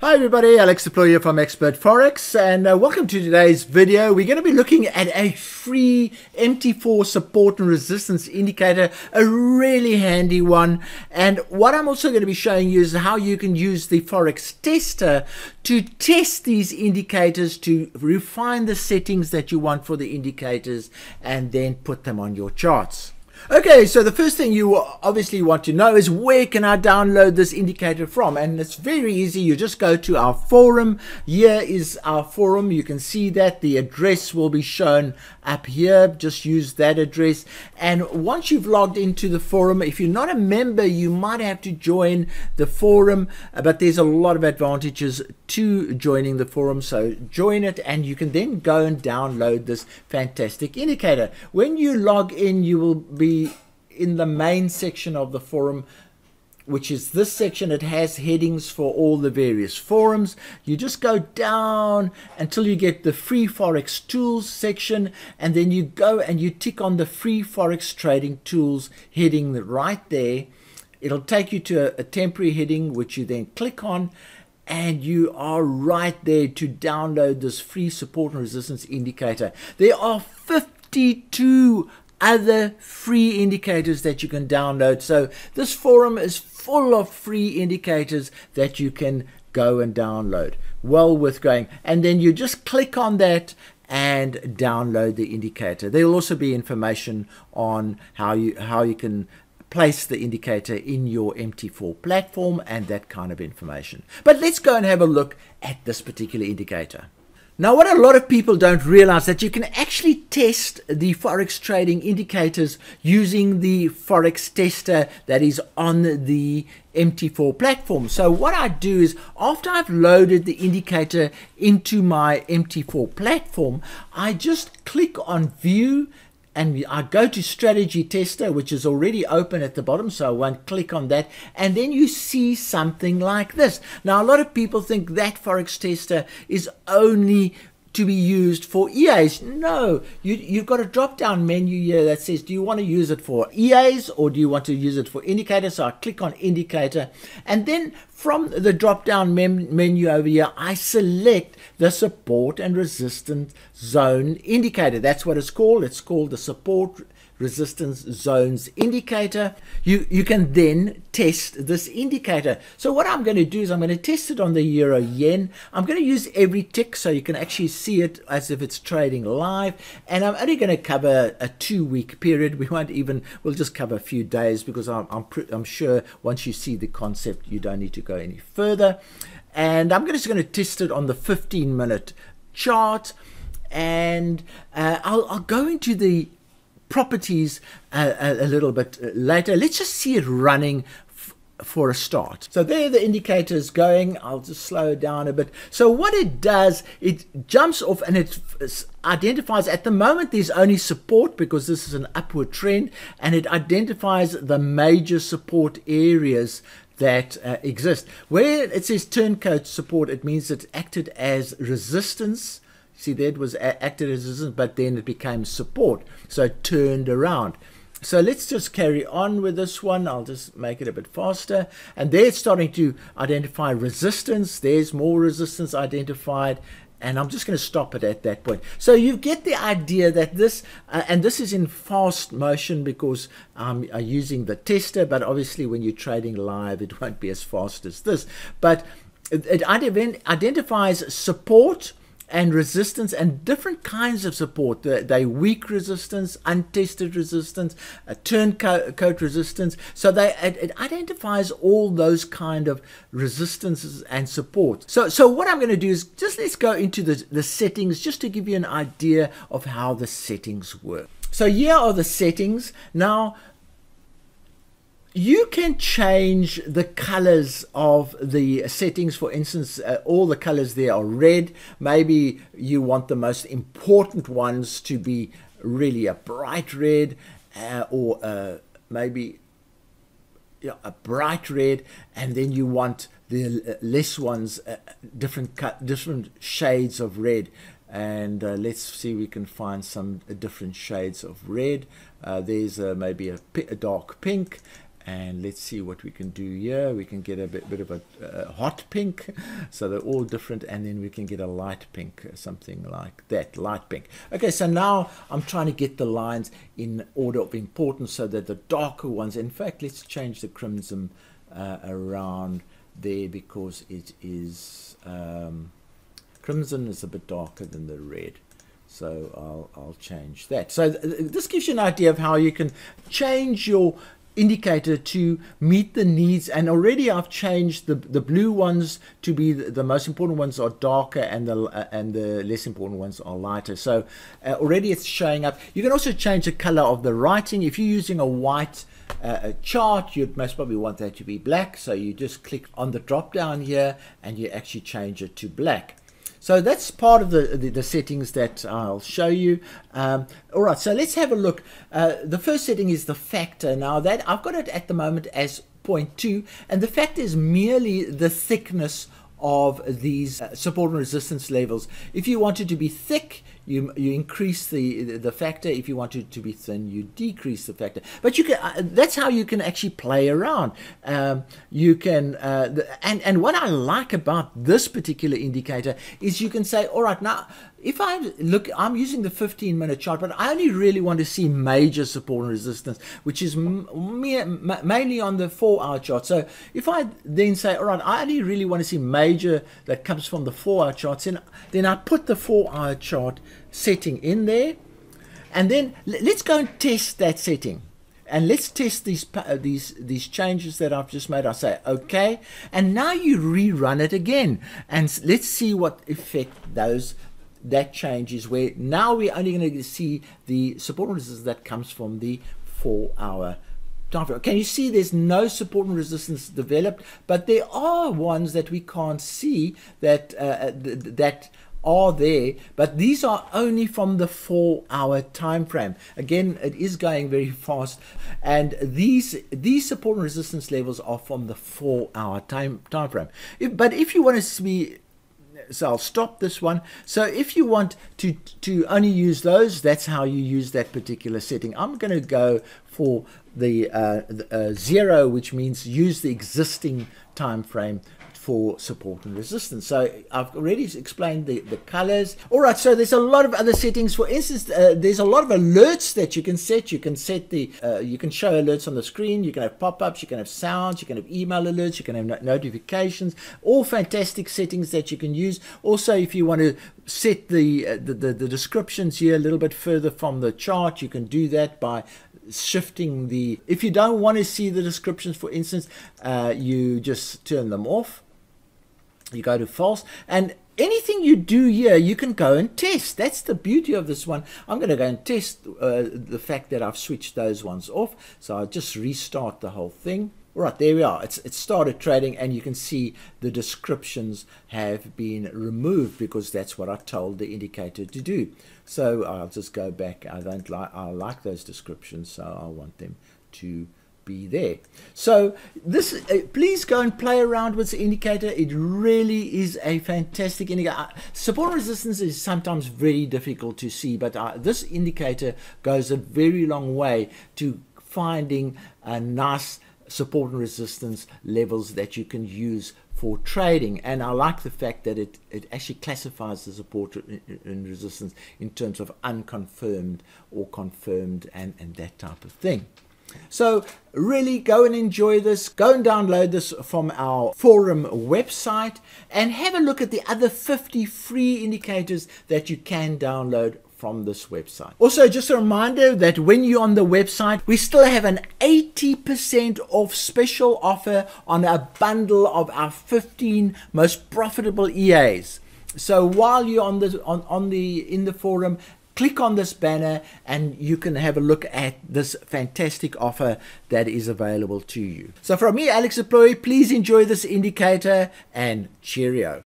Hi everybody, Alex Deploy here from Expert Forex, and welcome to today's video. We're going to be looking at a free MT4 support and resistance indicator, a really handy one. And what I'm also going to be showing you is how you can use the Forex tester to test these indicators, to refine the settings that you want for the indicators, and then put them on your charts. Okay, so the first thing you obviously want to know is where can I download this indicator from? And it's very easy. You just go to our forum. Here is our forum. You can see that the address will be shown up here. Just use that address. And once you've logged into the forum, if you're not a member, you might have to join the forum, but there's a lot of advantages to joining the forum. So join it, and you can then go and download this fantastic indicator. When you log in, you will be in the main section of the forum, which is this section. It has headings for all the various forums. You just go down until you get the free Forex tools section, and then you go and you tick on the free Forex trading tools heading right there. It'll take you to a temporary heading, which you then click on, and you are right there to download this free support and resistance indicator. There are 52 other free indicators that you can download. So this forum is full of free indicators that you can go and download. Well worth going. And then you just click on that and download the indicator. There will also be information on how you can place the indicator in your MT4 platform and that kind of information. But let's go and have a look at this particular indicator. Now, what a lot of people don't realize that you can actually test the Forex trading indicators using the Forex tester that is on the MT4 platform. So what I do is, after I've loaded the indicator into my MT4 platform, I just click on View, and I go to Strategy Tester, which is already open at the bottom, so I won't click on that. And then you see something like this. Now, a lot of people think that Forex Tester is only to be used for EAs. No, you've got a drop-down menu here that says, do you want to use it for EAs or do you want to use it for indicators? So I click on Indicator, and then from the drop-down menu over here, I select the Support and Resistance Zone Indicator. That's what it's called. It's called the Support Resistance Zones Indicator. You can then test this indicator. So what I'm going to do is I'm going to test it on the Euro Yen. I'm going to use every tick so you can actually see it as if it's trading live. And I'm only going to cover a 2-week period. We'll just cover a few days, because I'm sure once you see the concept, you don't need to go any further. And I'm just going to test it on the 15-minute chart. And I'll go into the properties a little bit later. Let's just see it running for a start. So there the indicator is going. I'll just slow it down a bit. So what it does, it jumps off and it identifies, at the moment there's only support because this is an upward trend, and it identifies the major support areas that exist. Where it says turncoat support, it means it acted as resistance. See, there it was acted as resistance, but then it became support, so it turned around. So let's just carry on with this one. I'll just make it a bit faster. And there it's starting to identify resistance. There's more resistance identified. And I'm just going to stop it at that point. So you get the idea that this, and this is in fast motion because I'm using the tester, but obviously when you're trading live, it won't be as fast as this. But it identifies support and resistance, and different kinds of support. They weak resistance, untested resistance, a turncoat resistance. So it identifies all those kind of resistances and support. So what I'm going to do is let's go into the settings, just to give you an idea of how the settings work. So here are the settings. Now, you can change the colors of the settings. For instance, all the colors there are red. Maybe you want the most important ones to be really a bright red, or maybe a bright red, and then you want the less ones, different shades of red. And let's see, we can find some different shades of red. There's maybe a dark pink. And let's see what we can do here. We can get a bit of a hot pink, so they're all different, and then we can get a light pink, something like that, light pink. Okay, so now I'm trying to get the lines in order of importance so that the darker ones, in fact, let's change the crimson around there, because it is, crimson is a bit darker than the red. So I'll change that. So this gives you an idea of how you can change your indicator to meet the needs. And already I've changed the blue ones to be the most important ones are darker, and the less important ones are lighter. So already it's showing up. You can also change the color of the writing. If you're using a white chart, you'd most probably want that to be black. So you just click on the drop down here and you actually change it to black. So that's part of the settings that I'll show you. All right, so let's have a look. The first setting is the factor. Now that I've got it at the moment as 0.2, and the factor is merely the thickness of these support and resistance levels. If you want it to be thick, you increase the factor. If you want it to be thin, you decrease the factor. But you can that's how you can actually play around. You can and what I like about this particular indicator is you can say, all right, now if I look, I'm using the 15-minute chart, but I only really want to see major support and resistance, which is mainly on the 4-hour chart. So if I then say, all right, I only really want to see major that comes from the 4-hour charts, then I put the 4-hour chart setting in there, and then let's go and test that setting. And let's test these changes that I've just made. I say, okay, and now you rerun it again, and let's see what effect that change is, where now we're only going to see the support and resistance that comes from the 4-hour time frame. Can you see there's no support and resistance developed, but there are ones that we can't see that that are there, but these are only from the 4-hour time frame. Again, it is going very fast, and these support and resistance levels are from the 4-hour time frame. But if you want to see, so I'll stop this one. So if you want to only use those, that's how you use that particular setting. I'm going to go for the 0, which means use the existing time frame for support and resistance. So I've already explained the colors. All right, so there's a lot of other settings. For instance, there's a lot of alerts that you can set. You can set you can show alerts on the screen. You can have pop-ups, you can have sounds, you can have email alerts, you can have notifications, all fantastic settings that you can use. Also, if you want to set the descriptions here a little bit further from the chart, you can do that by shifting if you don't want to see the descriptions, for instance, you just turn them off. You go to false, and anything you do here, you can go and test. That's the beauty of this one. I'm going to go and test the fact that I've switched those ones off. So I'll just restart the whole thing. All right, there we are. It started trading, and you can see the descriptions have been removed because that's what I told the indicator to do. So I'll just go back. I like those descriptions, so I want them to be there. So this, please go and play around with the indicator. It really is a fantastic indicator. Support resistance is sometimes very difficult to see, but this indicator goes a very long way to finding a nice support and resistance levels that you can use for trading. And I like the fact that it actually classifies the support and resistance in terms of unconfirmed or confirmed and that type of thing. So really go and enjoy this. Go and download this from our forum website and have a look at the other 50 free indicators that you can download from this website. Also, just a reminder that when you're on the website, we still have an 80% off special offer on a bundle of our 15 most profitable EAs. So while you're in the forum, click on this banner and you can have a look at this fantastic offer that is available to you. So from me, Alex Deploy, please enjoy this indicator and cheerio.